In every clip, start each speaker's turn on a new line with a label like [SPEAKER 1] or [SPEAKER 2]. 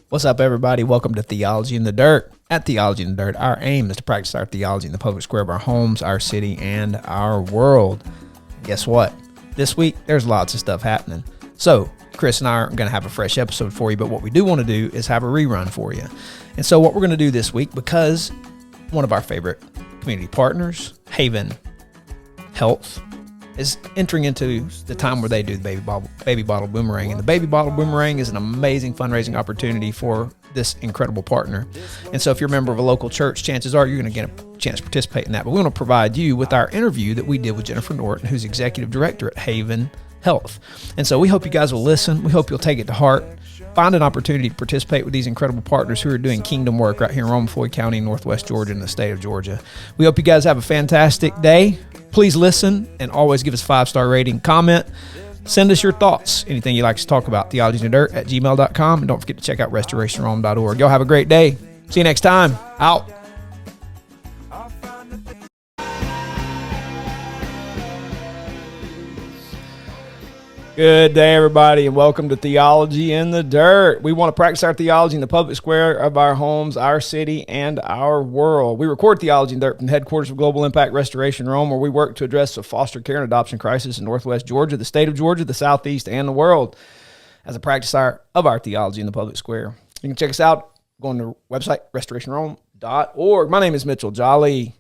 [SPEAKER 1] What's up, everybody? Welcome to Theology in the Dirt. At Theology in the Dirt, our aim is to practice our theology in the public square of our homes, our city, and our world. Guess what? This week, there's lots of stuff happening. So, Chris and I aren't going to have a fresh episode for you, but what we do want to do is have a rerun for you. And so what we're going to do this week, because one of our favorite community partners, Haven Health, is entering into the time where they do the baby bottle boomerang. And the baby bottle boomerang is an amazing fundraising opportunity for this incredible partner. And so if you're a member of a local church, chances are you're going to get a chance to participate in that. But we want to provide you with our interview that we did with Jennifer Norton, who's executive director at Haven Health. And so we hope you guys will listen. We hope you'll take it to heart. Find an opportunity to participate with these incredible partners who are doing kingdom work right here in Rome, Floyd County, Northwest Georgia, and the state of Georgia. We hope you guys have a fantastic day. Please listen and always give us a 5-star rating, comment, send us your thoughts. Anything you'd like to talk about, theologyinthedirt@gmail.com. And don't forget to check out restorationrome.org. Y'all have a great day. See you next time. Out. Good day, everybody, and welcome to Theology in the Dirt. We want to practice our theology in the public square of our homes, our city, and our world. We record Theology in the Dirt from the headquarters of Global Impact Restoration Rome, where we work to address the foster care and adoption crisis in Northwest Georgia, the state of Georgia, the Southeast, and the world as a practice of our theology in the public square. You can check us out going to our website, restorationrome.org. My name is Mitchell Jolly.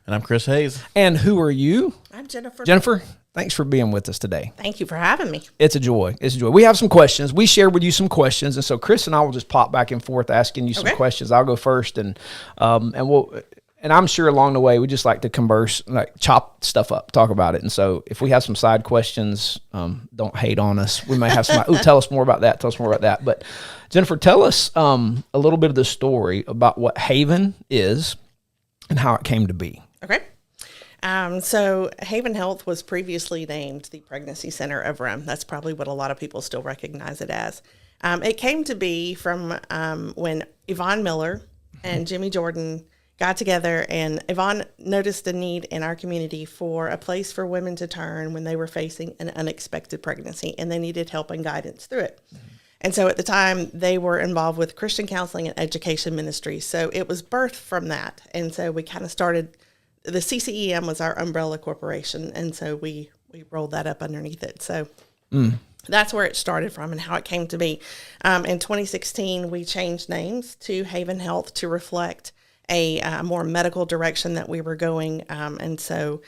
[SPEAKER 2] And I'm Chris Hayes.
[SPEAKER 1] And who are you?
[SPEAKER 3] I'm Jennifer.
[SPEAKER 1] Jennifer, thanks for being with us today.
[SPEAKER 3] Thank you for having me.
[SPEAKER 1] It's a joy. It's a joy. We have some questions. We shared with you some questions, and so Chris and I will just pop back and forth asking you some questions. I'll go first, and I'm sure along the way we just like to converse, like chop stuff up, talk about it. And so if we have some side questions, don't hate on us. We may have some. Tell us more about that. Tell us more about that. But Jennifer, tell us a little bit of the story about what Haven is and how it came to be.
[SPEAKER 3] Okay. So Haven Health was previously named the Pregnancy Center of Rome. That's probably what a lot of people still recognize it as. It came to be from when Yvonne Miller and Jimmy Jordan got together, and Yvonne noticed a need in our community for a place for women to turn when they were facing an unexpected pregnancy and they needed help and guidance through it. And so at the time, they were involved with Christian counseling and education ministry. So it was birthed from that. And so we kind of started, the CCEM was our umbrella corporation. And so we rolled that up underneath it. So that's where it started from and how it came to be. In 2016, we changed names to Haven Health to reflect a more medical direction that we were going. And so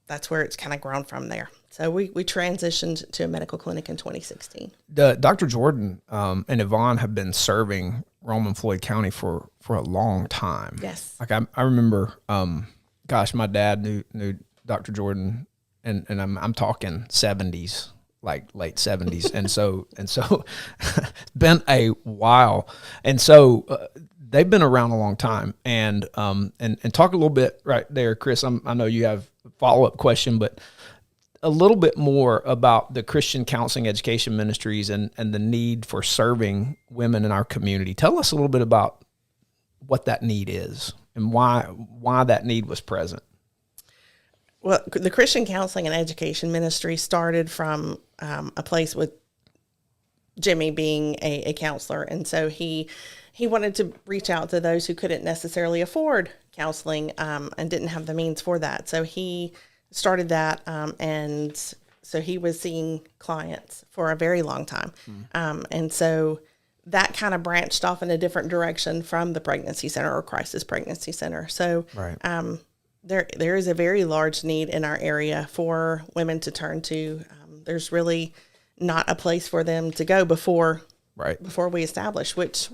[SPEAKER 3] that's where it's kind of grown from there. So we transitioned to a medical clinic in 2016.
[SPEAKER 1] Dr. Jordan and Yvonne have been serving Rome and Floyd County for a long time.
[SPEAKER 3] Yes.
[SPEAKER 1] Like I remember, my dad knew Dr. Jordan, and I'm talking 70s, like late 70s, and so it's been a while, and so they've been around a long time, and talk a little bit right there, Chris. I know you have a follow-up question, but a little bit more about the Christian counseling education ministries and the need for serving women in our community. Tell us a little bit about what that need is and why that need was present.
[SPEAKER 3] Well, the Christian counseling and education ministry started from a place with Jimmy being a counselor. And so he wanted to reach out to those who couldn't necessarily afford counseling and didn't have the means for that. So he started that, and so he was seeing clients for a very long time. And so that kind of branched off in a different direction from the pregnancy center or crisis pregnancy center. So there is a very large need in our area for women to turn to. There's really not a place for them to go before we establish, which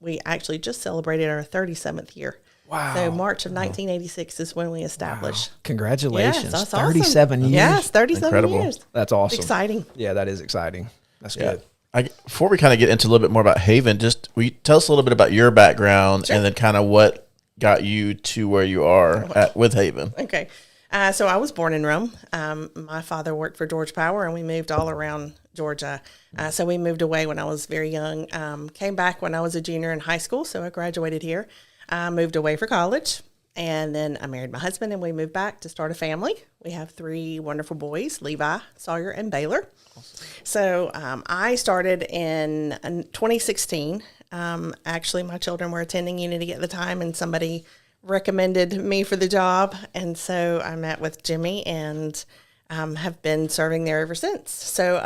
[SPEAKER 3] we actually just celebrated our 37th year.
[SPEAKER 1] Wow.
[SPEAKER 3] So March of 1986 is when we established.
[SPEAKER 1] Wow. Congratulations.
[SPEAKER 3] Yes, that's
[SPEAKER 1] 37
[SPEAKER 3] awesome.
[SPEAKER 1] years.
[SPEAKER 3] Yes, 37
[SPEAKER 2] Incredible.
[SPEAKER 3] years.
[SPEAKER 1] That's awesome.
[SPEAKER 3] Exciting.
[SPEAKER 1] Yeah, that is exciting. That's good.
[SPEAKER 2] Before we kind of get into a little bit more about Haven, just will you tell us a little bit about your background and then kind of what got you to where you are with Haven?
[SPEAKER 3] Okay. So I was born in Rome. My father worked for Georgia Power, and we moved all around Georgia. So we moved away when I was very young. Came back when I was a junior in high school, so I graduated here. Moved away for college, And then I married my husband and we moved back to start a family. We have 3 wonderful boys, Levi, Sawyer, and Baylor. So I started in 2016. Actually, my children were attending Unity at the time, and somebody recommended me for the job. And so I met with Jimmy and have been serving there ever since. So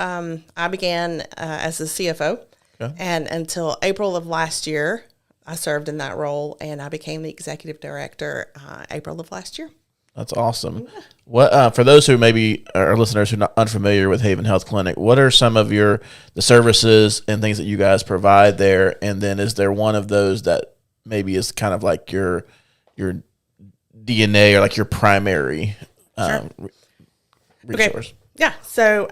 [SPEAKER 3] I began as the CFO, and until April of last year, I served in that role, and I became the executive director April of last year.
[SPEAKER 2] That's awesome. What for those who maybe are listeners who are not unfamiliar with Haven Health Clinic, what are some of the services and things that you guys provide there? And then is there one of those that maybe is kind of like your DNA or like your primary resource?
[SPEAKER 3] Okay. Yeah. So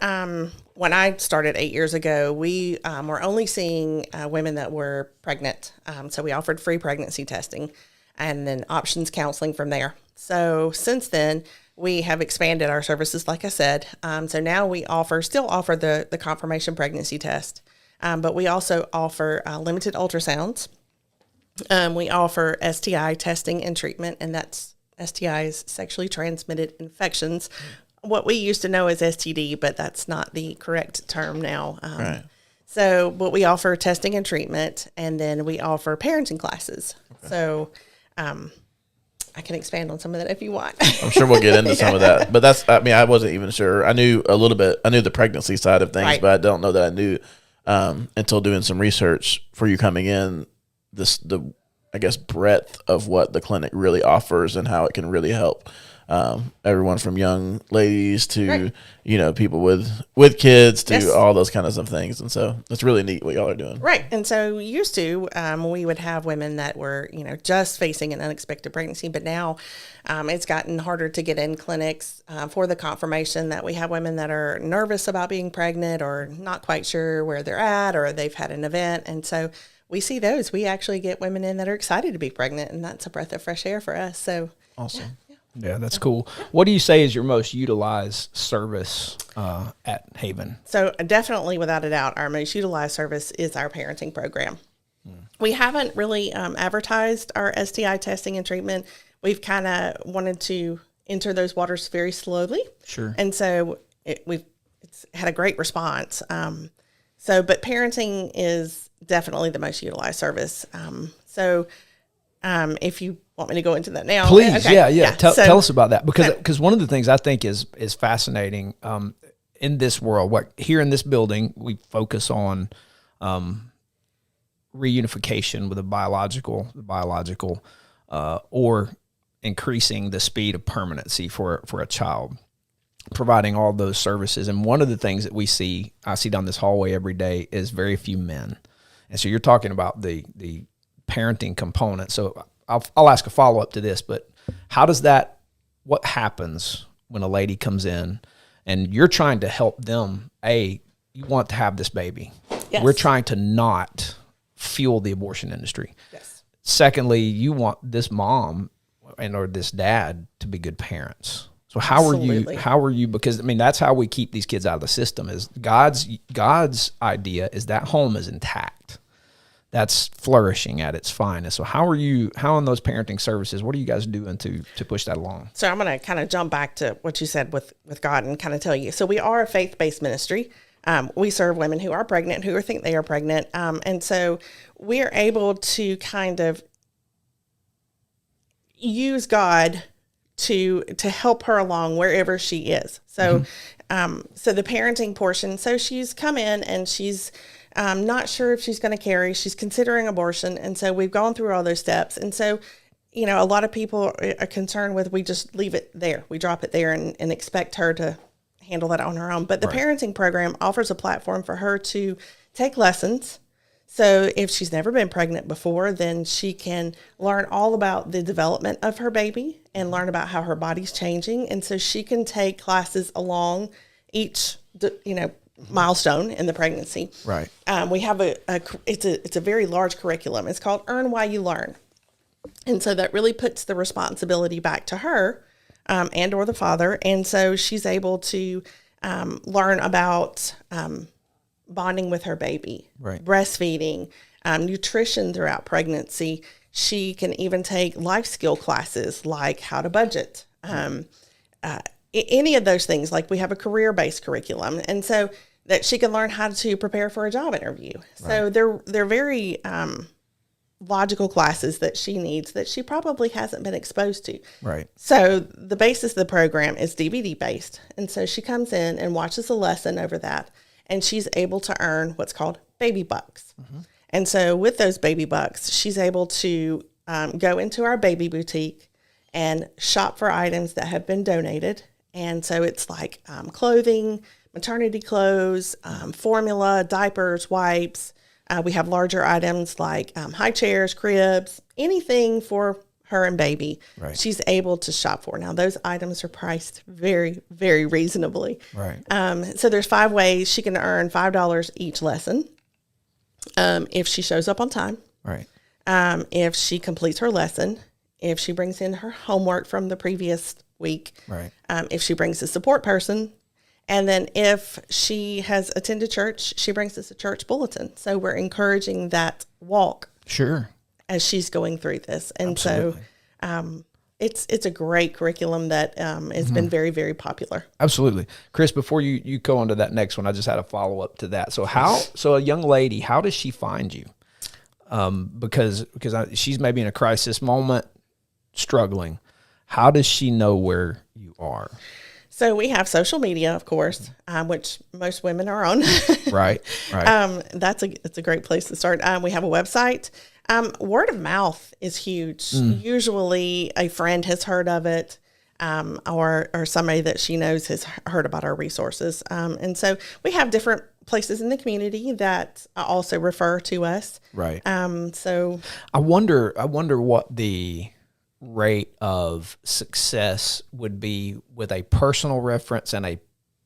[SPEAKER 3] when I started 8 years ago, we were only seeing women that were pregnant. So we offered free pregnancy testing and then options counseling from there. So since then, we have expanded our services, like I said. So now we still offer the confirmation pregnancy test, but we also offer limited ultrasounds. We offer STI testing and treatment, and that's STIs, sexually transmitted infections. What we used to know as STD, but that's not the correct term now.
[SPEAKER 2] Right.
[SPEAKER 3] So, but we offer testing and treatment, and then we offer parenting classes. Okay. So, I can expand on some of that if you want.
[SPEAKER 2] I'm sure we'll get into some of that, but I wasn't even sure. I knew a little bit. I knew the pregnancy side of things, right, but I don't know that I knew until doing some research for you coming in. The breadth of what the clinic really offers and how it can really help everyone from young ladies to, right, people with kids to, yes, all those kinds of things. And so it's really neat what y'all are doing.
[SPEAKER 3] Right. And so used to, we would have women that were, just facing an unexpected pregnancy, but now it's gotten harder to get in clinics for the confirmation. That we have women that are nervous about being pregnant or not quite sure where they're at, or they've had an event. And so we see those. We actually get women in that are excited to be pregnant, and that's a breath of fresh air for us. So
[SPEAKER 2] awesome.
[SPEAKER 1] Yeah, that's cool. What do you say is your most utilized service at Haven?
[SPEAKER 3] So definitely, without a doubt, our most utilized service is our parenting program. We haven't really advertised our STI testing and treatment. We've kind of wanted to enter those waters very slowly.
[SPEAKER 1] Sure.
[SPEAKER 3] And so it's had a great response. But parenting is definitely the most utilized service. If you want me to go into that now,
[SPEAKER 1] please. Okay. Yeah. Tell us about that, because one of the things I think is fascinating in this world. Here in this building, we focus on reunification with the biological, or increasing the speed of permanency for a child, providing all those services. And one of the things that I see down this hallway every day is very few men. And so you're talking about the parenting component. So I'll ask a follow-up to this, but what happens when a lady comes in and you're trying to help them? You want to have this baby.
[SPEAKER 3] Yes.
[SPEAKER 1] We're trying to not fuel the abortion industry.
[SPEAKER 3] Yes.
[SPEAKER 1] Secondly, you want this mom or this dad to be good parents. So how are you, because that's how we keep these kids out of the system. Is God's idea is that home is intact. That's flourishing at its finest. So how in those parenting services, what are you guys doing to push that along?
[SPEAKER 3] So I'm going to kind of jump back to what you said with God and kind of tell you. So we are a faith-based ministry. We serve women who are pregnant, who think they are pregnant. And so we are able to kind of use God to help her along wherever she is. So, so the parenting portion, so she's come in and she's not sure if she's going to carry, she's considering abortion. And so we've gone through all those steps. And so, a lot of people are concerned with, we just leave it there. We drop it there and expect her to handle that on her own. But the parenting program offers a platform for her to take lessons. So if she's never been pregnant before, then she can learn all about the development of her baby and learn about how her body's changing. And so she can take classes along each, milestone in the pregnancy.
[SPEAKER 1] Right.
[SPEAKER 3] We have it's a very large curriculum. It's called Earn While You Learn. And so that really puts the responsibility back to her and or the father. And so she's able to learn about bonding with her baby,
[SPEAKER 1] right,
[SPEAKER 3] breastfeeding, nutrition throughout pregnancy, She can even take life skill classes like how to budget, any of those things. Like we have a career-based curriculum, and so that she can learn how to prepare for a job interview. So they're very logical classes that she needs that she probably hasn't been exposed to.
[SPEAKER 1] Right.
[SPEAKER 3] So the basis of the program is DVD based. And so she comes in and watches a lesson over that, and she's able to earn what's called baby bucks. And so with those baby bucks, she's able to go into our baby boutique and shop for items that have been donated. And so it's like clothing, maternity clothes, formula, diapers, wipes. We have larger items like high chairs, cribs, anything for her and baby.
[SPEAKER 1] Right.
[SPEAKER 3] She's able to shop for. Now, those items are priced very, very reasonably.
[SPEAKER 1] Right.
[SPEAKER 3] So there's 5 ways she can earn $5 each lesson if she shows up on time,
[SPEAKER 1] Right.
[SPEAKER 3] if she completes her lesson, if she brings in her homework from the previous week,
[SPEAKER 1] Right.
[SPEAKER 3] if she brings a support person, and then if she has attended church, she brings us a church bulletin. So we're encouraging that walk
[SPEAKER 1] Sure.
[SPEAKER 3] as she's going through this. And
[SPEAKER 1] Absolutely.
[SPEAKER 3] so it's a great curriculum that has been very, very popular.
[SPEAKER 1] Absolutely. Chris, before you go on to that next one, I just had a follow-up to that. So so a young lady, how does she find you? Because she's maybe in a crisis moment, struggling. How does she know where you are?
[SPEAKER 3] So we have social media, of course, which most women are on.
[SPEAKER 1] Right. Right.
[SPEAKER 3] It's a great place to start. We have a website. Word of mouth is huge. Usually a friend has heard of it, or somebody that she knows has heard about our resources. And so we have different places in the community that also refer to us.
[SPEAKER 1] Right.
[SPEAKER 3] So
[SPEAKER 1] I wonder what the rate of success would be with a personal reference and a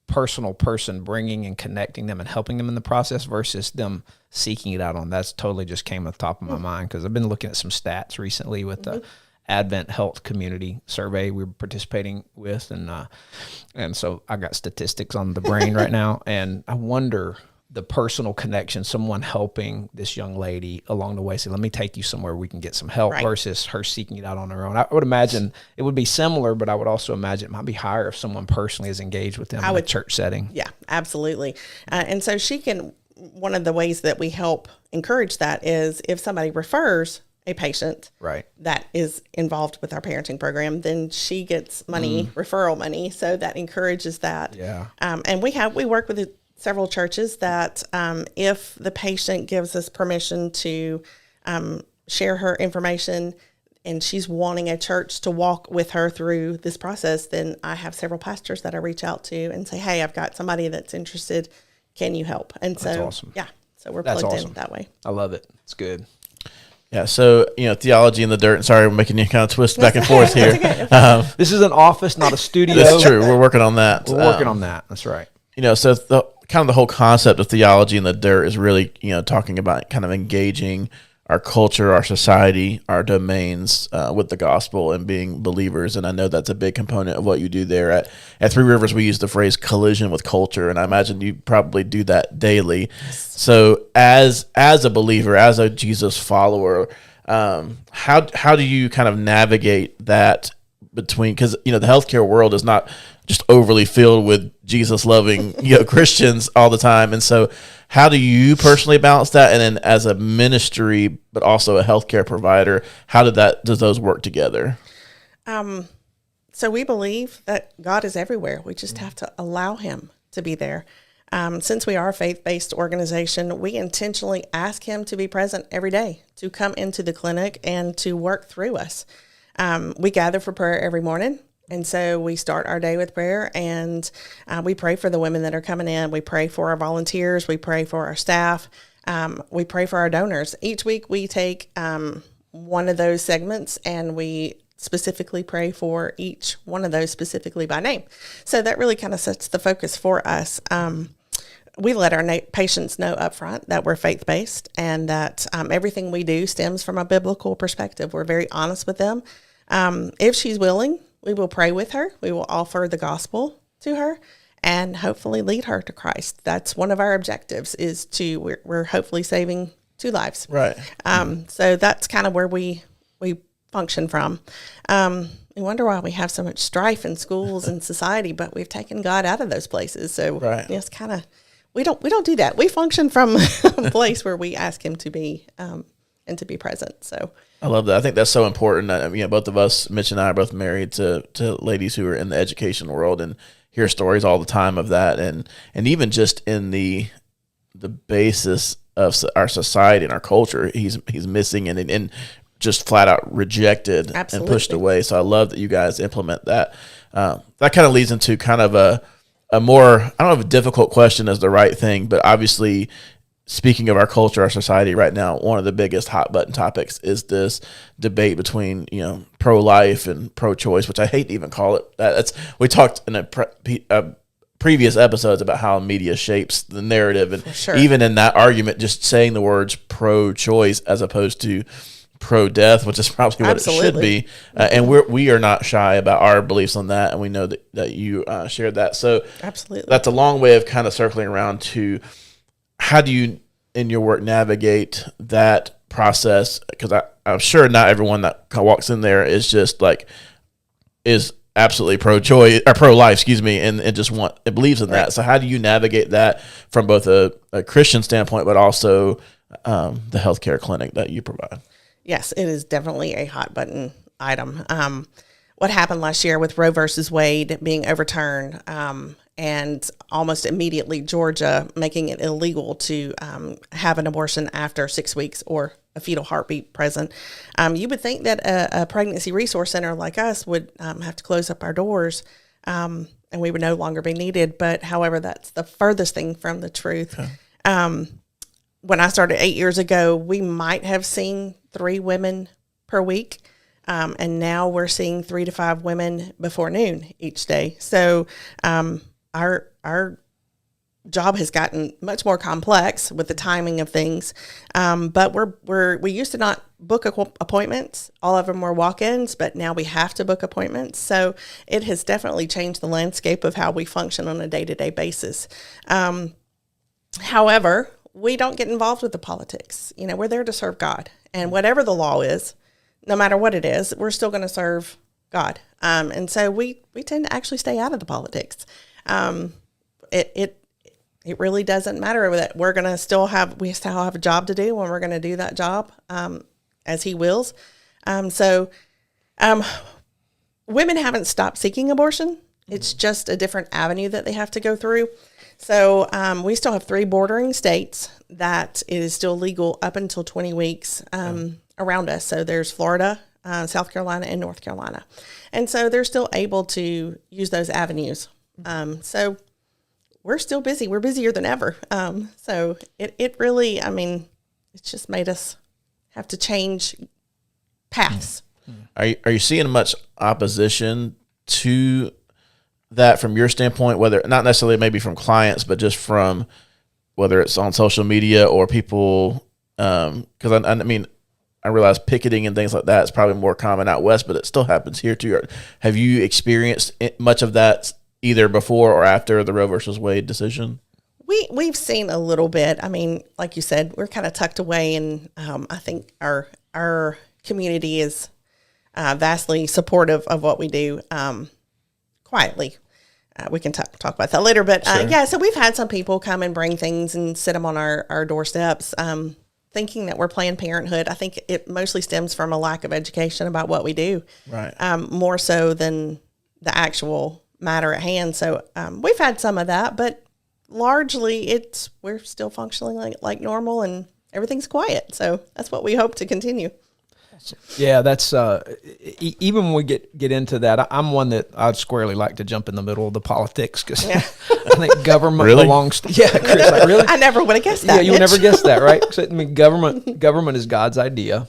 [SPEAKER 1] personal person bringing and connecting them and helping them in the process versus them seeking it out on. That's totally just came at the top of my mind because I've been looking at some stats recently with the Advent Health Community Survey we're participating with, and so I got statistics on the brain right now, and I wonder the personal connection, someone helping this young lady along the way, say, let me take you somewhere we can get some help versus her seeking it out on her own. I would imagine it would be similar, but I would also imagine it might be higher if someone personally is engaged with them in a church setting.
[SPEAKER 3] Yeah, absolutely. And so one of the ways that we help encourage that is if somebody refers a patient that is involved with our parenting program, then she gets money, referral money. So that encourages that.
[SPEAKER 1] Yeah.
[SPEAKER 3] And we work with several churches that if the patient gives us permission to share her information and she's wanting a church to walk with her through this process, then I have several pastors that I reach out to and say, hey, I've got somebody that's interested. Can you help? And
[SPEAKER 1] That's awesome.
[SPEAKER 3] Yeah, so we're plugged in that way.
[SPEAKER 1] I love it. It's good.
[SPEAKER 2] Yeah, so, theology in the dirt. And sorry, we're making you kind of twist back and forth here.
[SPEAKER 1] This is an office, not a studio.
[SPEAKER 2] That's true. We're working on that.
[SPEAKER 1] We're working on that. That's right.
[SPEAKER 2] So the whole concept of theology in the dirt is really, talking about kind of engaging our culture, our society, our domains with the gospel and being believers. And I know that's a big component of what you do there. At Three Rivers, we use the phrase collision with culture, and I imagine you probably do that daily. So as a believer, as a Jesus follower, how do you kind of navigate that between, because, the healthcare world is not just overly filled with Jesus loving, Christians all the time. And so how do you personally balance that? And then as a ministry, but also a healthcare provider, how does those work together?
[SPEAKER 3] So we believe that God is everywhere. We just have to allow him to be there. Since we are a faith-based organization, we intentionally ask him to be present every day, to come into the clinic and to work through us. We gather for prayer every morning. And so we start our day with prayer, and we pray for the women that are coming in. We pray for our volunteers. We pray for our staff. We pray for our donors. Each week we take one of those segments, and we specifically pray for each one of those specifically by name. So that really kind of sets the focus for us. We let our patients know up front that we're faith-based and that everything we do stems from a biblical perspective. We're very honest with them. If she's willing, we will pray with her. We will offer the gospel to her and hopefully lead her to Christ. That's one of our objectives, is we're hopefully saving 2 lives.
[SPEAKER 2] Right.
[SPEAKER 3] So that's kind of where we we function from. We wonder why we have so much strife in schools and society, but we've taken God out of those places. So it's kind of, we don't do that. We function from a place where we ask him to be, and to be present. So
[SPEAKER 2] I love that. I think that's so important. Both of us, Mitch and I, are both married to ladies who are in the education world and hear stories all the time of that. And even just in the basis of our society and our culture, he's missing and just flat out rejected and pushed away. So I love that you guys implement that. That kind of leads into kind of a more, I don't know if a difficult question is the right thing, but obviously, speaking of our culture, our society right now, one of the biggest hot button topics is this debate between, pro-life and pro-choice, which I hate to even call it that. We talked in a previous episodes about how media shapes the narrative. And even in that argument, just saying the words pro-choice as opposed to pro-death, which is probably what it should be. And we are not shy about our beliefs on that. And we know that you shared that. So
[SPEAKER 3] absolutely,
[SPEAKER 2] that's a long way of kind of circling around to how do you, in your work, navigate that process? Because I'm sure not everyone that walks in there is just is absolutely pro-choice or pro-life, and just believes in that. So how do you navigate that from both a Christian standpoint, but also the healthcare clinic that you provide?
[SPEAKER 3] Yes, it is definitely a hot button item. What happened last year with Roe versus Wade being overturned, and almost immediately Georgia making it illegal to have an abortion after 6 weeks or a fetal heartbeat present. You would think that a pregnancy resource center like us would have to close up our doors, and we would no longer be needed. But however, that's the furthest thing from the truth. Okay. When I started 8 years ago, we might have seen 3 women per week. And now we're seeing 3 to 5 women before noon each day. So our job has gotten much more complex with the timing of things. But we used to not book appointments. All of them were walk-ins, but now we have to book appointments. So it has definitely changed the landscape of how we function on a day-to-day basis. However, we don't get involved with the politics. We're there to serve God, and whatever the law is, no matter what it is, we're still going to serve God. And so we tend to actually stay out of the politics. It really doesn't matter that we're going to still have a job to do, and we're going to do that job as he wills. Women haven't stopped seeking abortion. It's just a different avenue that they have to go through. So we still have 3 bordering states that it is still legal up until 20 weeks around us. So there's Florida, South Carolina, and North Carolina. And so they're still able to use those avenues. So we're still busy. We're busier than ever. So it really, it's just made us have to change paths.
[SPEAKER 2] Are you seeing much opposition to that from your standpoint, whether not necessarily maybe from clients, but just from whether it's on social media or people? Because I realize picketing and things like that is probably more common out west, but it still happens here too. Have you experienced much of that either before or after the Roe versus Wade decision?
[SPEAKER 3] We've seen a little bit. Like you said, we're kind of tucked away, and I think our community is vastly supportive of what we do. Quietly. We can talk about that later, but sure. So we've had some people come and bring things and sit them on our doorsteps, thinking that we're Planned Parenthood. I think it mostly stems from a lack of education about what we do,
[SPEAKER 2] right?
[SPEAKER 3] More so than the actual matter at hand. So we've had some of that, but largely we're still functioning like normal, and everything's quiet. So that's what we hope to continue.
[SPEAKER 1] Yeah, that's even when we get into that, I'm one that I'd squarely like to jump in the middle of the politics, because I think government belongs to, Chris, really?
[SPEAKER 3] I never would have guessed that.
[SPEAKER 1] Yeah, you would never guess that, right? So, government is God's idea,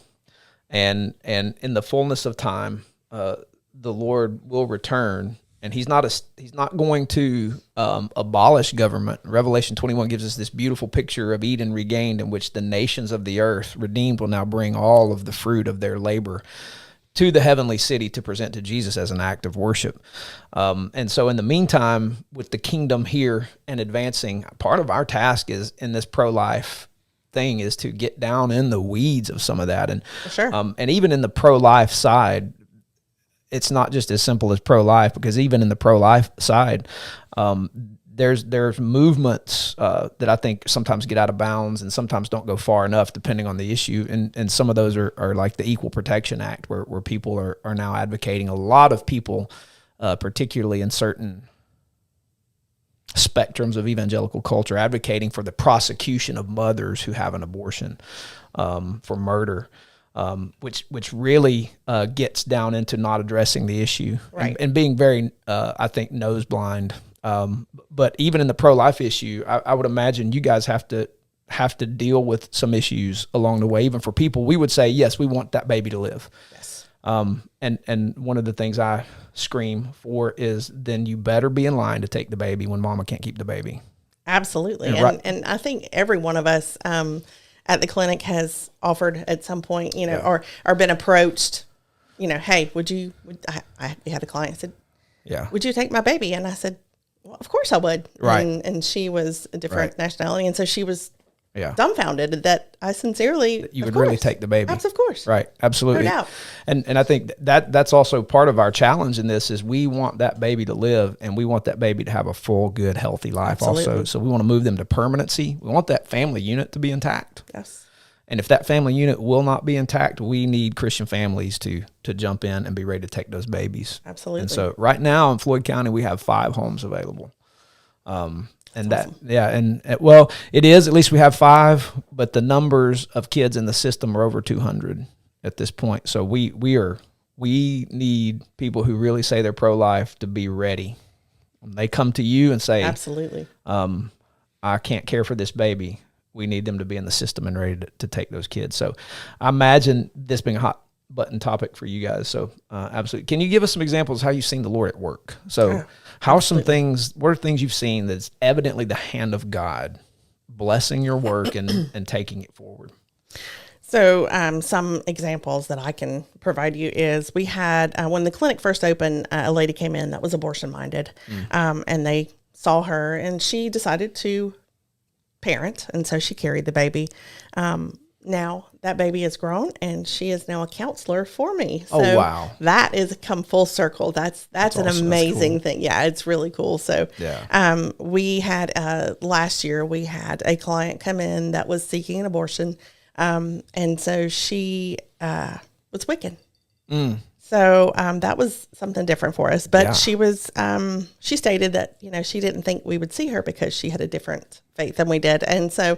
[SPEAKER 1] and in the fullness of time, the Lord will return, and he's not going to abolish government. Revelation 21 gives us this beautiful picture of Eden regained, in which the nations of the earth, redeemed, will now bring all of the fruit of their labor to the heavenly city to present to Jesus as an act of worship. And so in the meantime, with the kingdom here and advancing, part of our task is in this pro-life thing is to get down in the weeds of some of that. And
[SPEAKER 3] For sure.
[SPEAKER 1] And even in the pro-life side, it's not just as simple as pro-life, because even in the pro-life side, there's movements that I think sometimes get out of bounds and sometimes don't go far enough depending on the issue. And some of those are like the Equal Protection Act, where people are now advocating. A lot of people, particularly in certain spectrums of evangelical culture, advocating for the prosecution of mothers who have an abortion for murder. Which really gets down into not addressing the issue,
[SPEAKER 3] right,
[SPEAKER 1] and being very, I think, nose blind. But even in the pro-life issue, I would imagine you guys have to deal with some issues along the way. Even for people, we would say, yes, we want that baby to live.
[SPEAKER 3] Yes.
[SPEAKER 1] And one of the things I scream for is, then you better be in line to take the baby when mama can't keep the baby.
[SPEAKER 3] Absolutely.
[SPEAKER 1] Yeah, right.
[SPEAKER 3] And I think every one of us at the clinic has offered at some point, or been approached, hey, I had a client said,
[SPEAKER 1] yeah,
[SPEAKER 3] would you take my baby? And I said, well, of course I would.
[SPEAKER 1] Right.
[SPEAKER 3] And she was a different nationality. And so she was dumbfounded that I sincerely,
[SPEAKER 1] you would really take the baby.
[SPEAKER 3] Of course.
[SPEAKER 1] Right. Absolutely.
[SPEAKER 3] No doubt.
[SPEAKER 1] And I think that's also part of our challenge in this, is we want that baby to live, and we want that baby to have a full, good, healthy life.
[SPEAKER 3] Absolutely.
[SPEAKER 1] Also. So we want to move them to permanency. We want that family unit to be intact.
[SPEAKER 3] Yes.
[SPEAKER 1] And if that family unit will not be intact, we need Christian families to jump in and be ready to take those babies.
[SPEAKER 3] Absolutely.
[SPEAKER 1] And so right now in Floyd County, we have 5 homes available. And
[SPEAKER 3] That's awesome.
[SPEAKER 1] Well, it is, at least we have 5, but the numbers of kids in the system are over 200 at this point. So we need people who really say they're pro-life to be ready. When they come to you and say,
[SPEAKER 3] absolutely,
[SPEAKER 1] I can't care for this baby, we need them to be in the system and ready to take those kids. So I imagine this being a hot button topic for you guys. So absolutely. Can you give us some examples of how you've seen the Lord at work? So how are some things, what are things you've seen that's evidently the hand of God blessing your work and taking it forward?
[SPEAKER 3] So some examples that I can provide you is, we had, when the clinic first opened, a lady came in that was abortion minded, and they saw her and she decided to parent. And so she carried the baby. Now that baby is grown and she is now a counselor for me. So
[SPEAKER 1] oh, wow.
[SPEAKER 3] That is come full circle. That's an
[SPEAKER 1] awesome.
[SPEAKER 3] amazing
[SPEAKER 1] Cool.
[SPEAKER 3] thing. Yeah, it's really cool. So we had, last year we had a client come in that was seeking an abortion. And so she was Wiccan. So that was something different for us. But she was, she stated that, she didn't think we would see her because she had a different faith than we did. And so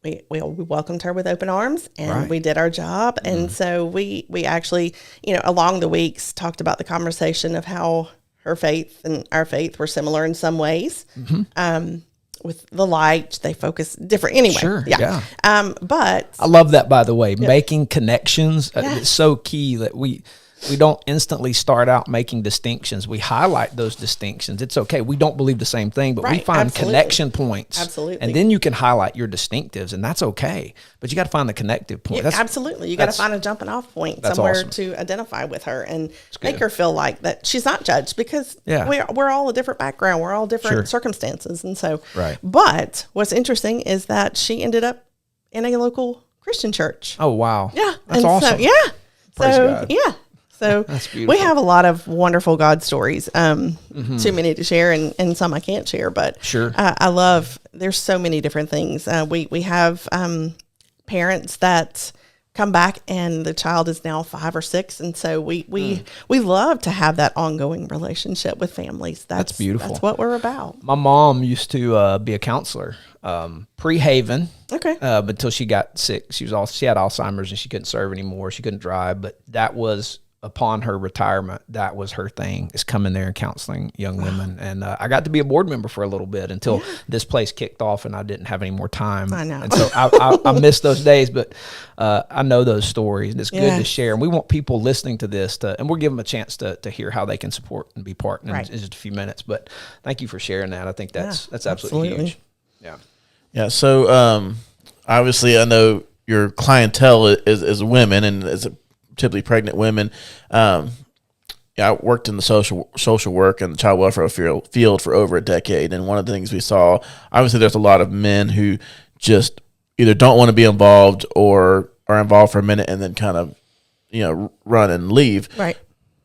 [SPEAKER 3] we welcomed her with open arms, and we did our job. And so we actually, along the weeks talked about the conversation of how her faith and our faith were similar in some ways. With the light, they focus different anyway.
[SPEAKER 1] Sure.
[SPEAKER 3] Yeah. But
[SPEAKER 1] I love that, by the way, making connections. It's so key that we don't instantly start out making distinctions. We highlight those distinctions. It's okay. We don't believe the same thing, but we find connection points.
[SPEAKER 3] Absolutely.
[SPEAKER 1] And then you can highlight your distinctives, and that's okay. But you got to find the connective point.
[SPEAKER 3] Absolutely. You got to find a jumping off point somewhere to identify with her and make her feel like that she's not judged, because we're all a different background. We're all different circumstances. And so, but what's interesting is that she ended up in a local Christian church.
[SPEAKER 1] Oh, wow.
[SPEAKER 3] Yeah.
[SPEAKER 1] That's awesome.
[SPEAKER 3] So,
[SPEAKER 1] Praise God.
[SPEAKER 3] Yeah. So we have a lot of wonderful God stories, too many to share, and some I can't share, but I love, there's so many different things. We have parents that come back and the child is now 5 or 6. And so we love to have that ongoing relationship with families. That's beautiful. That's what we're about.
[SPEAKER 1] My mom used to be a counselor, pre-Haven.
[SPEAKER 3] Okay.
[SPEAKER 1] Until she got sick. She had Alzheimer's and she couldn't serve anymore. She couldn't drive, but that was, upon her retirement, that was her thing, is coming there and counseling young women. And I got to be a board member for a little bit until this place kicked off and I didn't have any more time.
[SPEAKER 3] I know.
[SPEAKER 1] And so I missed those days, but I know those stories, and it's good to share. And we want people listening to this and we'll give them a chance to hear how they can support and be part in just a few minutes. But thank you for sharing that. I think that's absolutely huge.
[SPEAKER 2] Yeah. So obviously I know your clientele is women, and is typically pregnant women. I worked in the social work and the child welfare field for over a decade, and one of the things we saw, obviously, there's a lot of men who just either don't want to be involved or are involved for a minute and then kind of, run and leave.
[SPEAKER 3] Right.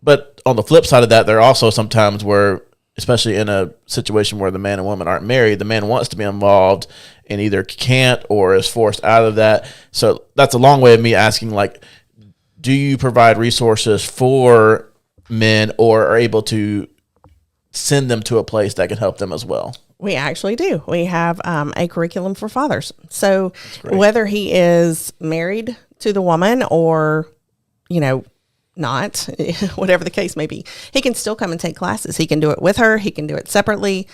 [SPEAKER 2] But on the flip side of that, there are also some times where, especially in a situation where the man and woman aren't married, the man wants to be involved and either can't or is forced out of that. So that's a long way of me asking, like, do you provide resources for men or are able to send them to a place that can help them as well?
[SPEAKER 3] We actually do. We have a curriculum for fathers. So whether he is married to the woman or, not, whatever the case may be, he can still come and take classes. He can do it with her. He can do it separately.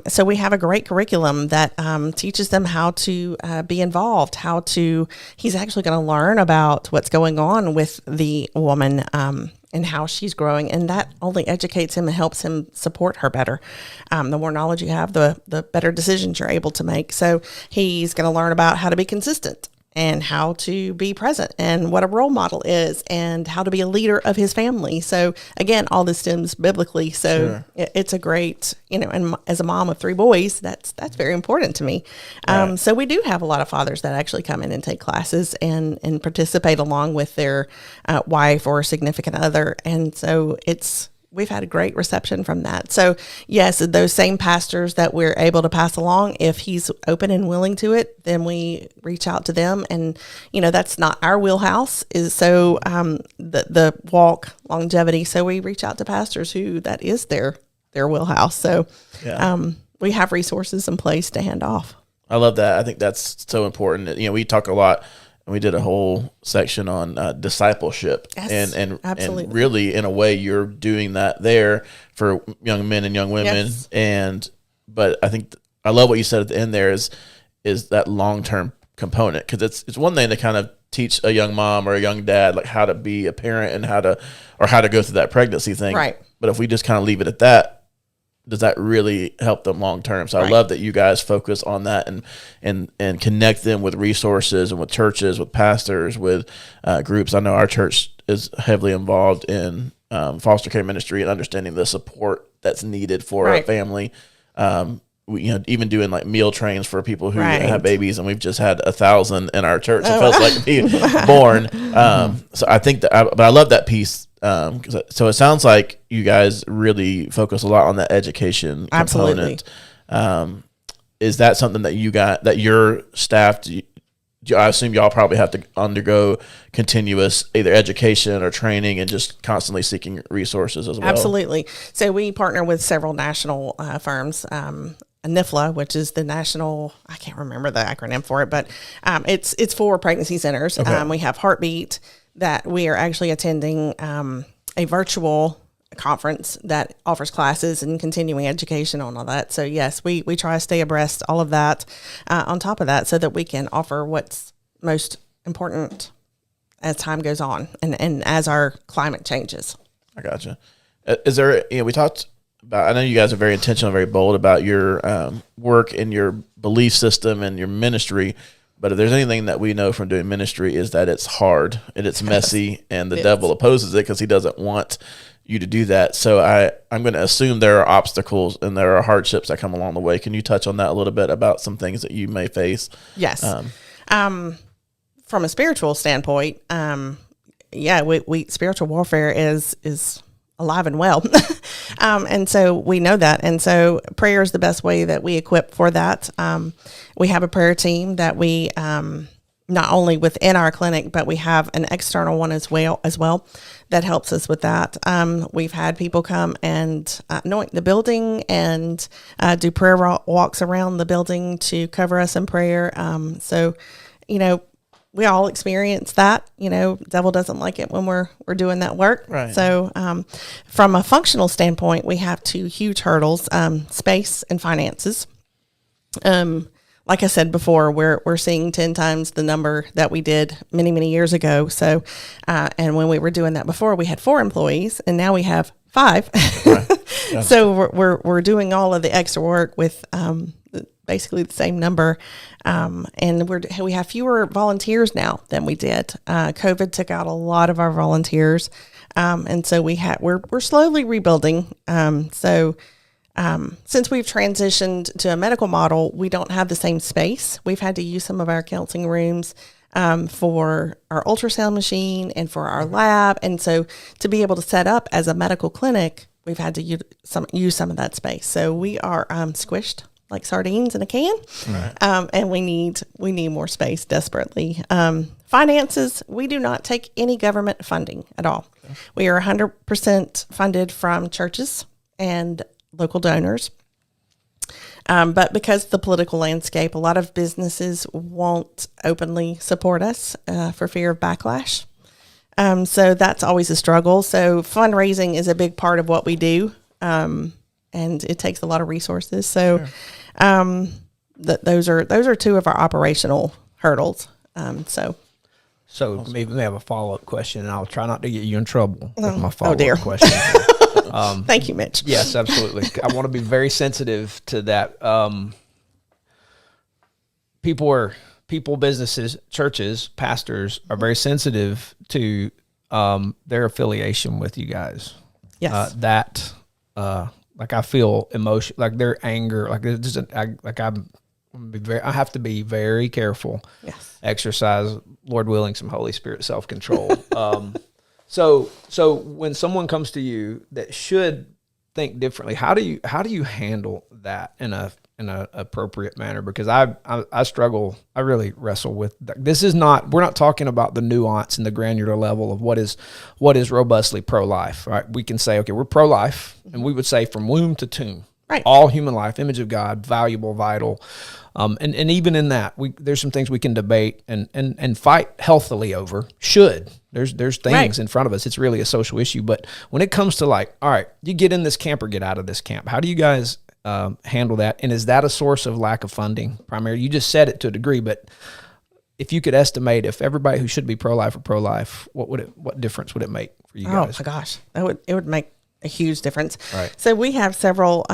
[SPEAKER 3] So we have a great curriculum that teaches them how to be involved, he's actually going to learn about what's going on with the woman and how she's growing. And that only educates him and helps him support her better. The more knowledge you have, the better decisions you're able to make. So he's going to learn about how to be consistent and how to be present and what a role model is and how to be a leader of his family. So again, all this stems biblically. So it's a great, and as a mom of 3 boys, that's very important to me. Right. So we do have a lot of fathers that actually come in and take classes and participate along with their wife or significant other. And so we've had a great reception from that. So yes, those same pastors that we're able to pass along, if he's open and willing to it, then we reach out to them. And, that's not our wheelhouse is so, the walk longevity. So we reach out to pastors who that is their wheelhouse. So, we have resources in place to hand off.
[SPEAKER 2] I love that. I think that's so important. We talk a lot. We did a whole section on discipleship,
[SPEAKER 3] yes,
[SPEAKER 2] and really, in a way, you're doing that there for young men and young women. Yes. But I think I love what you said at the end there is that long-term component, because it's one thing to kind of teach a young mom or a young dad like how to be a parent and how to go through that pregnancy thing.
[SPEAKER 3] Right.
[SPEAKER 2] But if we just kind of leave it at that, does that really help them long term? So I love that you guys focus on that and connect them with resources and with churches, with pastors, with groups. I know our church is heavily involved in foster care ministry and understanding the support that's needed for a family. We, even doing like meal trains for people who have babies, and we've just had 1,000 in our church. It feels like being born. So I think but I love that piece. So it sounds like you guys really focus a lot on the education component.
[SPEAKER 3] Absolutely.
[SPEAKER 2] Is that something that your staff, I assume y'all probably have to undergo continuous either education or training and just constantly seeking resources as well? Absolutely.
[SPEAKER 3] So we partner with several national firms, NIFLA, which is the national, I can't remember the acronym for it, but it's for pregnancy centers. Okay. We have Heartbeat that we are actually attending a virtual conference that offers classes and continuing education on all that. So yes, we try to stay abreast all of that on top of that so that we can offer what's most important as time goes on and as our climate changes.
[SPEAKER 2] I gotcha. Is there, we talked about, I know you guys are very intentional, very bold about your work and your belief system and your ministry. But if there's anything that we know from doing ministry is that it's hard and it's messy and the devil opposes it because he doesn't want you to do that. So I'm going to assume there are obstacles and there are hardships that come along the way. Can you touch on that a little bit about some things that you may face?
[SPEAKER 3] Yes. From a spiritual standpoint, we spiritual warfare is alive and well. And so we know that. And so prayer is the best way that we equip for that. We have a prayer team that we, not only within our clinic, but we have an external one as well that helps us with that. We've had people come and anoint the building and do prayer walks around the building to cover us in prayer. So, we all experience that, devil doesn't like it when we're doing that work. Right. So, from a functional standpoint, we have 2 huge hurdles, space and finances. Like I said before, we're seeing 10 times the number that we did many, many years ago. So, and when we were doing that before, we had 4 employees and now we have 5. Right. Yeah. So we're doing all of the extra work with, basically the same number. And we have fewer volunteers now than we did. COVID took out a lot of our volunteers. And so we're slowly rebuilding. since we've transitioned to a medical model, we don't have the same space. We've had to use some of our counseling rooms for our ultrasound machine and for our lab. And so to be able to set up as a medical clinic, we've had to use some of that space. So we are squished like sardines in a can, and we need more space desperately. Finances, we do not take any government funding at all. Okay. We are 100% funded from churches and local donors. But because of the political landscape, a lot of businesses won't openly support us for fear of backlash. So that's always a struggle. So fundraising is a big part of what we do, and it takes a lot of resources. So those are two of our operational hurdles.
[SPEAKER 1] So maybe we have a follow-up question, and I'll try not to get you in trouble with my follow-up
[SPEAKER 3] dear.
[SPEAKER 1] question.
[SPEAKER 3] Thank you, Mitch.
[SPEAKER 1] Yes, absolutely. I want to be very sensitive to that. People, businesses, churches, pastors are very sensitive to their affiliation with you guys.
[SPEAKER 3] Yes.
[SPEAKER 1] Like I feel emotion, like their anger, like it's just I have to be very careful.
[SPEAKER 3] Yes.
[SPEAKER 1] Exercise, Lord willing, some Holy Spirit self-control. So when someone comes to you that should think differently, how do you handle that in a appropriate manner? Because I struggle, I really wrestle with that. We're not talking about the nuance and the granular level of what is robustly pro-life, right? We can say, okay, we're pro-life, and we would say from womb to tomb,
[SPEAKER 3] right? All
[SPEAKER 1] human life, image of God, valuable, vital. And even in that, there's some things we can debate and fight healthily over. There's things
[SPEAKER 3] right
[SPEAKER 1] in front of us. It's really a social issue. But when it comes to like, all right, you get in this camp or get out of this camp, how do you guys handle that? And is that a source of lack of funding primarily? You just said it to a degree, but if you could estimate if everybody who should be pro-life or pro-life, what difference would it make for you guys?
[SPEAKER 3] Oh my gosh, it would make a huge difference.
[SPEAKER 1] Right.
[SPEAKER 3] So we have several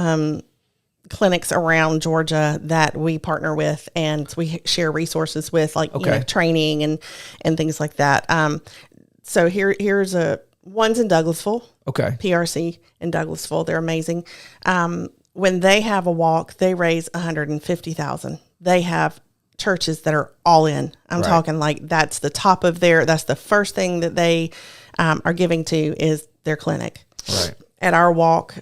[SPEAKER 3] clinics around Georgia that we partner with, and we share resources with, like training and things like that. So here's one's in Douglasville.
[SPEAKER 1] Okay.
[SPEAKER 3] PRC in Douglasville. They're amazing. When they have a walk, they raise $150,000. They have churches that are all in. I'm talking like that's the top of that's the first thing that they are giving to is their clinic.
[SPEAKER 1] Right.
[SPEAKER 3] At our walk,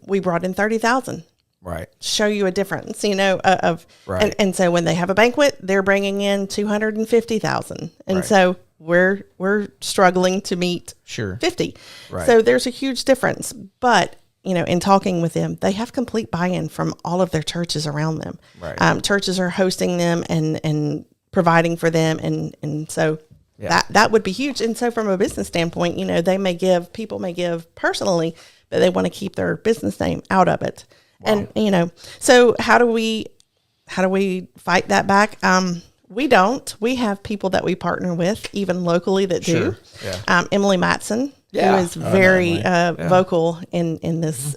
[SPEAKER 3] we brought in $30,000.
[SPEAKER 1] Right.
[SPEAKER 3] Show you a difference, and so when they have a banquet, they're bringing in $250,000. And so we're struggling to meet 50. Right. So there's a huge difference, but in talking with them, they have complete buy-in from all of their churches around them. Right. Churches are hosting them and providing for them. And so that would be huge. And so from a business standpoint, people may give personally, but they want to keep their business name out of it. Wow. And, so how do we fight that back? We don't. We have people that we partner with, even locally, that do. Yeah. Emily Matson, who is very vocal in this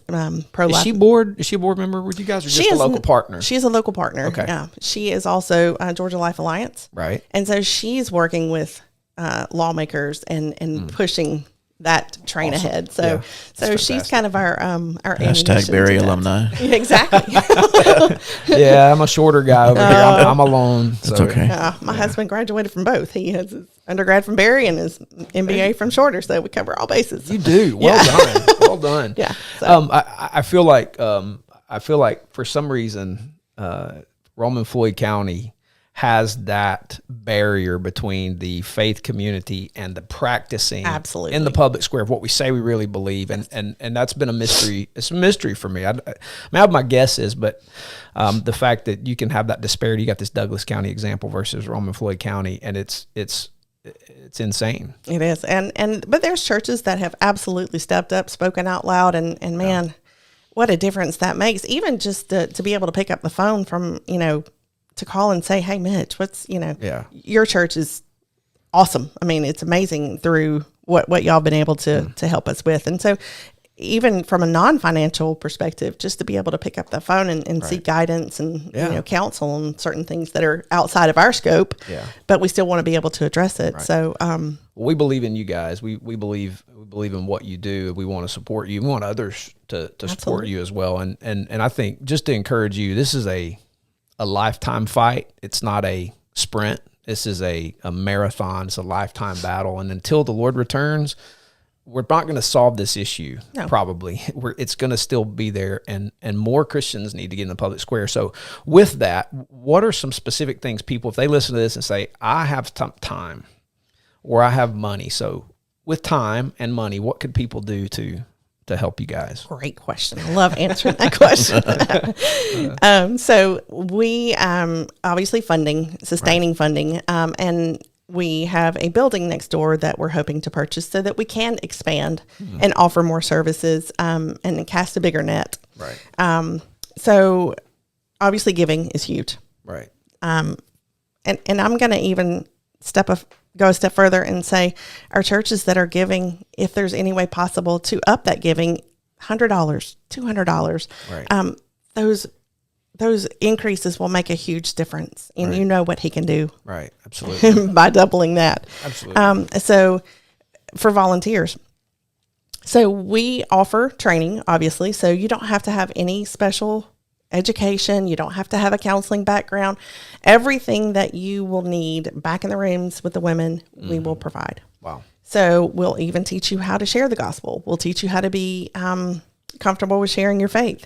[SPEAKER 3] pro-life.
[SPEAKER 1] Is she a board member with you guys, or just a local partner?
[SPEAKER 3] She is a local partner.
[SPEAKER 1] Okay.
[SPEAKER 3] Yeah. She is also Georgia Life Alliance.
[SPEAKER 1] Right.
[SPEAKER 3] And so she's working with lawmakers and pushing that train ahead. So she's kind of our
[SPEAKER 2] hashtag Barry alumni.
[SPEAKER 3] Exactly.
[SPEAKER 1] Yeah, I'm a shorter guy over here. I'm alone.
[SPEAKER 2] That's okay.
[SPEAKER 3] My husband graduated from both. He has his undergrad from Barry and his MBA from Shorter, so we cover all bases.
[SPEAKER 1] You do. Well done. Well done.
[SPEAKER 3] Yeah. So.
[SPEAKER 1] I feel like for some reason Roman Floyd County has that barrier between the faith community and the practicing
[SPEAKER 3] absolutely
[SPEAKER 1] in the public square of what we say we really believe. And that's been a mystery. It's a mystery for me. I have my guesses, but the fact that you can have that disparity, you got this Douglas County example versus Roman Floyd County, and it's insane.
[SPEAKER 3] It is. But there's churches that have absolutely stepped up, spoken out loud, and man, what a difference that makes. Even just to be able to pick up the phone from, to call and say, hey, Mitch, your church is awesome. I mean, it's amazing through what y'all been able to help us with. And so, even from a non-financial perspective, just to be able to pick up the phone and seek guidance and counsel on certain things that are outside of our scope, but we still want to be able to address it. Right. So
[SPEAKER 1] we believe in you guys. We believe in what you do. We want to support you. We want others to support you as well. And I think just to encourage you, this is a lifetime fight. It's not a sprint. This is a marathon. It's a lifetime battle. And until the Lord returns, we're not going to solve this issue. No. Probably. It's going to still be there, and more Christians need to get in the public square. So with that, what are some specific things people, if they listen to this and say, I have time or I have money. So with time and money, what could people do to help you guys?
[SPEAKER 3] Great question. I love answering that question. So we obviously sustaining funding, and we have a building next door that we're hoping to purchase so that we can expand and offer more services and cast a bigger net.
[SPEAKER 1] Right.
[SPEAKER 3] So obviously giving is huge.
[SPEAKER 1] Right.
[SPEAKER 3] And I'm going to even go a step further and say our churches that are giving, if there's any way possible to up that giving, $100, $200,
[SPEAKER 1] right.
[SPEAKER 3] Those increases will make a huge difference, and you know what he can do.
[SPEAKER 1] Right, absolutely.
[SPEAKER 3] By doubling that.
[SPEAKER 1] Absolutely.
[SPEAKER 3] So for volunteers. So we offer training, obviously, so you don't have to have any special education. You don't have to have a counseling background. Everything that you will need back in the rooms with the women, we will provide.
[SPEAKER 1] Wow.
[SPEAKER 3] So we'll even teach you how to share the gospel. We'll teach you how to be comfortable with sharing your faith.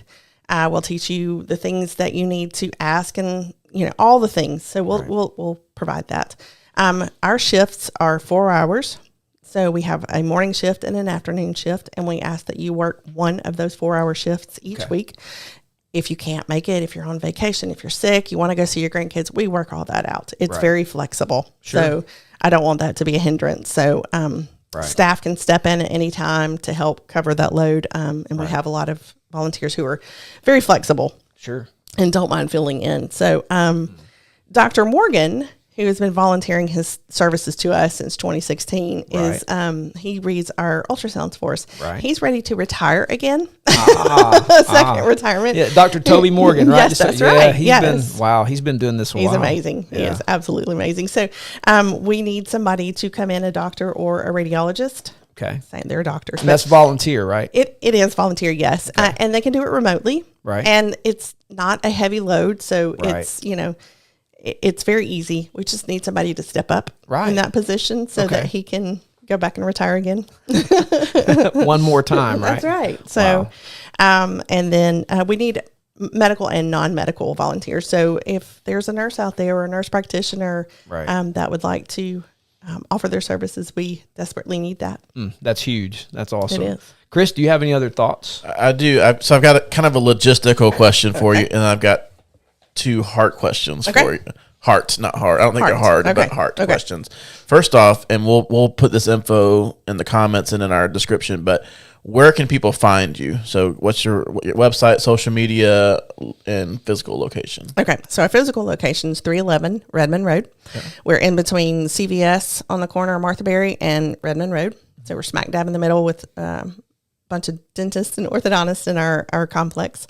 [SPEAKER 3] We'll teach you the things that you need to ask, and all the things. So we'll provide that. Our shifts are 4 hours. So we have a morning shift and an afternoon shift, and we ask that you work one of those 4-hour shifts each week. If you can't make it, if you're on vacation, if you're sick, you want to go see your grandkids, we work all that out. It's very flexible. Sure. So I don't want that to be a hindrance. So staff can step in at any time to help cover that load. And we have a lot of volunteers who are very flexible.
[SPEAKER 1] Sure.
[SPEAKER 3] And don't mind filling in. So Dr. Morgan, who has been volunteering his services to us since 2016, is he reads our ultrasounds for us.
[SPEAKER 1] Right.
[SPEAKER 3] He's ready to retire again. Second retirement.
[SPEAKER 1] Yeah, Dr. Toby Morgan, right?
[SPEAKER 3] Yes, that's right.
[SPEAKER 1] He's been doing this a while.
[SPEAKER 3] He's amazing. Yeah. He is absolutely amazing. So we need somebody to come in, a doctor or a radiologist.
[SPEAKER 1] Okay.
[SPEAKER 3] Saying they're doctors.
[SPEAKER 1] And that's volunteer, right?
[SPEAKER 3] It is volunteer, yes. Okay. And they can do it remotely.
[SPEAKER 1] Right.
[SPEAKER 3] And it's not a heavy load, so it's, it's very easy. We just need somebody to step up in that position so that he can go back and retire again.
[SPEAKER 1] One more time, right?
[SPEAKER 3] That's right. So, and then we need medical and non-medical volunteers. So if there's a nurse out there or a nurse practitioner that would like to offer their services, we desperately need that.
[SPEAKER 1] That's huge. That's awesome.
[SPEAKER 3] It is.
[SPEAKER 1] Chris, do you have any other thoughts?
[SPEAKER 2] I do. So I've got kind of a logistical question for you, and I've got 2 heart questions for you. Hearts, not hard. I don't think they're hard, but heart questions. First off, and we'll put this info in the comments and in our description, but where can people find you? So what's your website, social media, and physical location?
[SPEAKER 3] Okay. So our physical location is 311 Redmond Road. Okay. We're in between CVS on the corner of Martha Berry and Redmond Road. So we're smack dab in the middle with a bunch of dentists and orthodontists in our complex.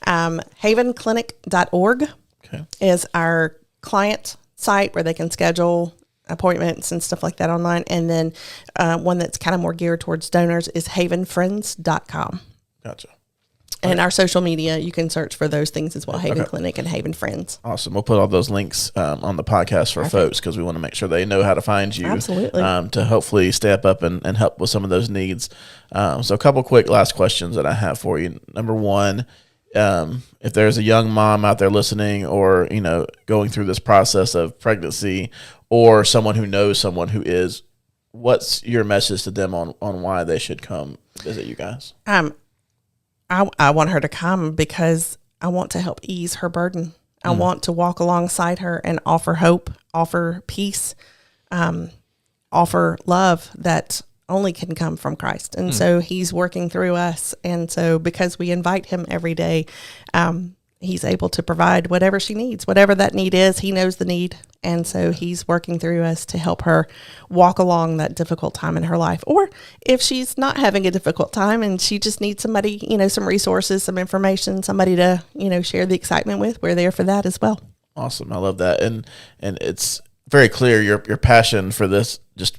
[SPEAKER 3] Havenclinic.org is our client site where they can schedule appointments and stuff like that online. And then one that's kind of more geared towards donors is havenfriends.com.
[SPEAKER 2] Gotcha.
[SPEAKER 3] And our social media, you can search for those things as well, Haven Clinic and Haven Friends.
[SPEAKER 2] Awesome. We'll put all those links on the podcast for folks, because we want to make sure they know how to find you.
[SPEAKER 3] Absolutely.
[SPEAKER 2] To hopefully step up and help with some of those needs. So a couple quick last questions that I have for you. Number one, if there's a young mom out there listening, or going through this process of pregnancy, or someone who knows someone who is, what's your message to them on why they should come visit you guys?
[SPEAKER 3] I want her to come because I want to help ease her burden. I want to walk alongside her and offer hope, offer peace, offer love that only can come from Christ. And so he's working through us. And so because we invite him every day, he's able to provide whatever she needs, whatever that need is. He knows the need. And so he's working through us to help her walk along that difficult time in her life. Or if she's not having a difficult time and she just needs somebody, some resources, some information, somebody to, share the excitement with, we're there for that as well.
[SPEAKER 2] Awesome. I love that. And it's very clear your passion for this just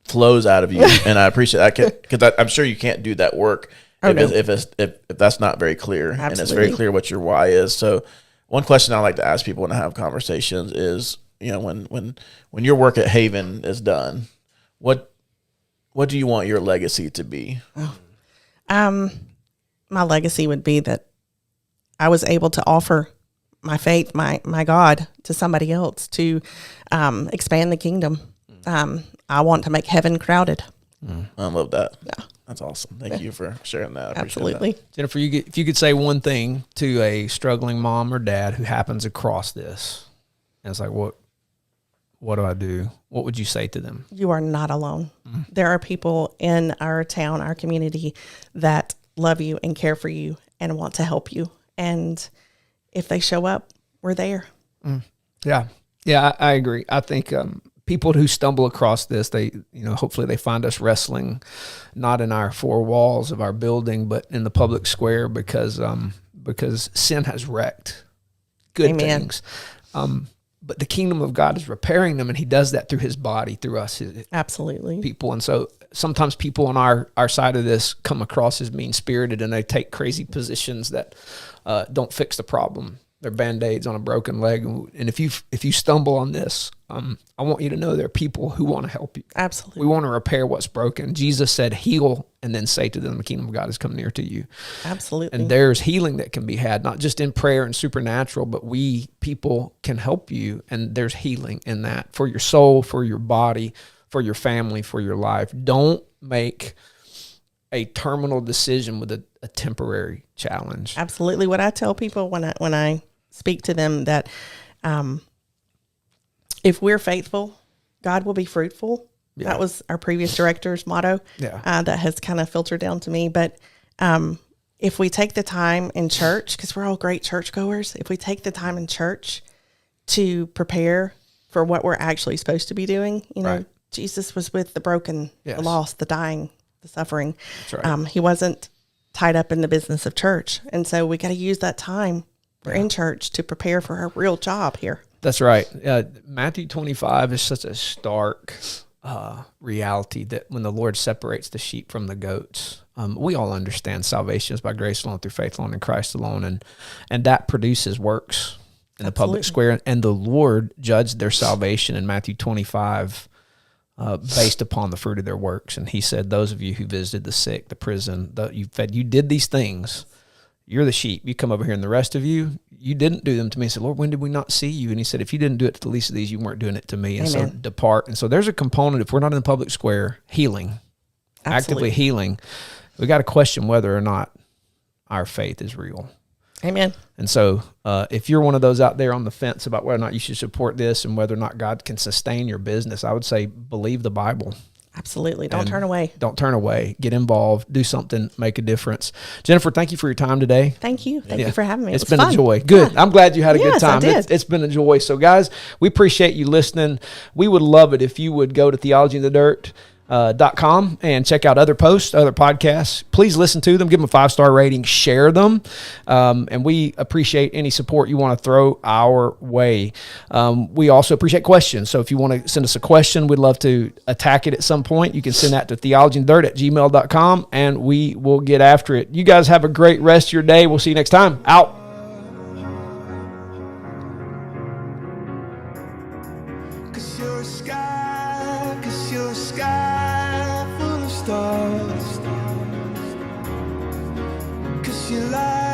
[SPEAKER 2] flows out of you. And I appreciate that because I'm sure you can't do that work if that's not very clear.
[SPEAKER 3] Absolutely.
[SPEAKER 2] And it's very clear what your why is. So one question I like to ask people when I have conversations is, when your work at Haven is done, what do you want your legacy to be?
[SPEAKER 3] My legacy would be that I was able to offer my faith, my God, to somebody else to expand the kingdom. I want to make heaven crowded.
[SPEAKER 2] I love that.
[SPEAKER 3] Yeah.
[SPEAKER 2] That's awesome. Thank you for sharing that. I
[SPEAKER 3] Absolutely.
[SPEAKER 2] That.
[SPEAKER 1] Jennifer, if you could say one thing to a struggling mom or dad who happens across this, and it's like, what do I do? What would you say to them?
[SPEAKER 3] You are not alone. There are people in our town, our community, that love you and care for you and want to help you. And if they show up, we're there.
[SPEAKER 1] Yeah, I agree. I think people who stumble across this, hopefully they find us wrestling, not in our four walls of our building, but in the public square, because sin has wrecked good
[SPEAKER 3] Amen.
[SPEAKER 1] things. But the kingdom of God is repairing them, and he does that through his body, through us,
[SPEAKER 3] Absolutely.
[SPEAKER 1] people. And so sometimes people on our side of this come across as mean-spirited, and they take crazy positions that don't fix the problem. They're Band-Aids on a broken leg. And if you stumble on this, I want you to know there are people who want to help you.
[SPEAKER 3] Absolutely.
[SPEAKER 1] We want to repair what's broken. Jesus said, heal, and then say to them, the kingdom of God has come near to you.
[SPEAKER 3] Absolutely.
[SPEAKER 1] And there's healing that can be had, not just in prayer and supernatural, but we people can help you. And there's healing in that for your soul, for your body, for your family, for your life. Don't make a terminal decision with a temporary challenge.
[SPEAKER 3] Absolutely. What I tell people when I speak to them that if we're faithful, God will be fruitful. Yeah. That was our previous director's motto.
[SPEAKER 1] Yeah.
[SPEAKER 3] That has kind of filtered down to me. But if we take the time in church, because we're all great churchgoers, if we take the time in church to prepare for what we're actually supposed to be doing,
[SPEAKER 1] right.
[SPEAKER 3] Jesus was with the broken,
[SPEAKER 1] yes.
[SPEAKER 3] the lost, the dying, the suffering.
[SPEAKER 1] That's right.
[SPEAKER 3] He wasn't tied up in the business of church. And so we got to use that time we're in church to prepare for our real job here.
[SPEAKER 1] That's right. Matthew 25 is such a stark reality that when the Lord separates the sheep from the goats, we all understand salvation is by grace alone, through faith alone, in Christ alone, and that produces works in the public square. And the Lord judged their salvation in Matthew 25 based upon the fruit of their works. And he said, those of you who visited the sick, the prison, you fed, you did these things. You're the sheep. You come over here, and the rest of you, you didn't do them to me. I said, Lord, when did we not see you? And he said, if you didn't do it to the least of these, you weren't doing it to me. And
[SPEAKER 3] Amen.
[SPEAKER 1] so depart. And so there's a component, if we're not in the public square, healing,
[SPEAKER 3] Absolutely.
[SPEAKER 1] actively healing, we got to question whether or not our faith is real.
[SPEAKER 3] Amen.
[SPEAKER 1] And so if you're one of those out there on the fence about whether or not you should support this and whether or not God can sustain your business, I would say believe the Bible.
[SPEAKER 3] Absolutely. Don't turn away.
[SPEAKER 1] Don't turn away. Get involved. Do something. Make a difference. Jennifer, thank you for your time today.
[SPEAKER 3] Thank you. Thank you for having me.
[SPEAKER 1] It's been
[SPEAKER 3] fun.
[SPEAKER 1] a joy. Good.
[SPEAKER 3] Yeah.
[SPEAKER 1] I'm glad you had a good
[SPEAKER 3] Yes, I
[SPEAKER 1] time.
[SPEAKER 3] did.
[SPEAKER 1] It's been a joy. So, guys, we appreciate you listening. We would love it if you would go to theologyinthedirt.com and check out other posts, other podcasts. Please listen to them. Give them a 5-star rating. Share them. And we appreciate any support you want to throw our way. We also appreciate questions. So if you want to send us a question, we'd love to attack it at some point. You can send that to theologyinthedirt@gmail.com, and we will get after it. You guys have a great rest of your day. We'll see you next time. Out.
[SPEAKER 4] Stars, 'cause you lie.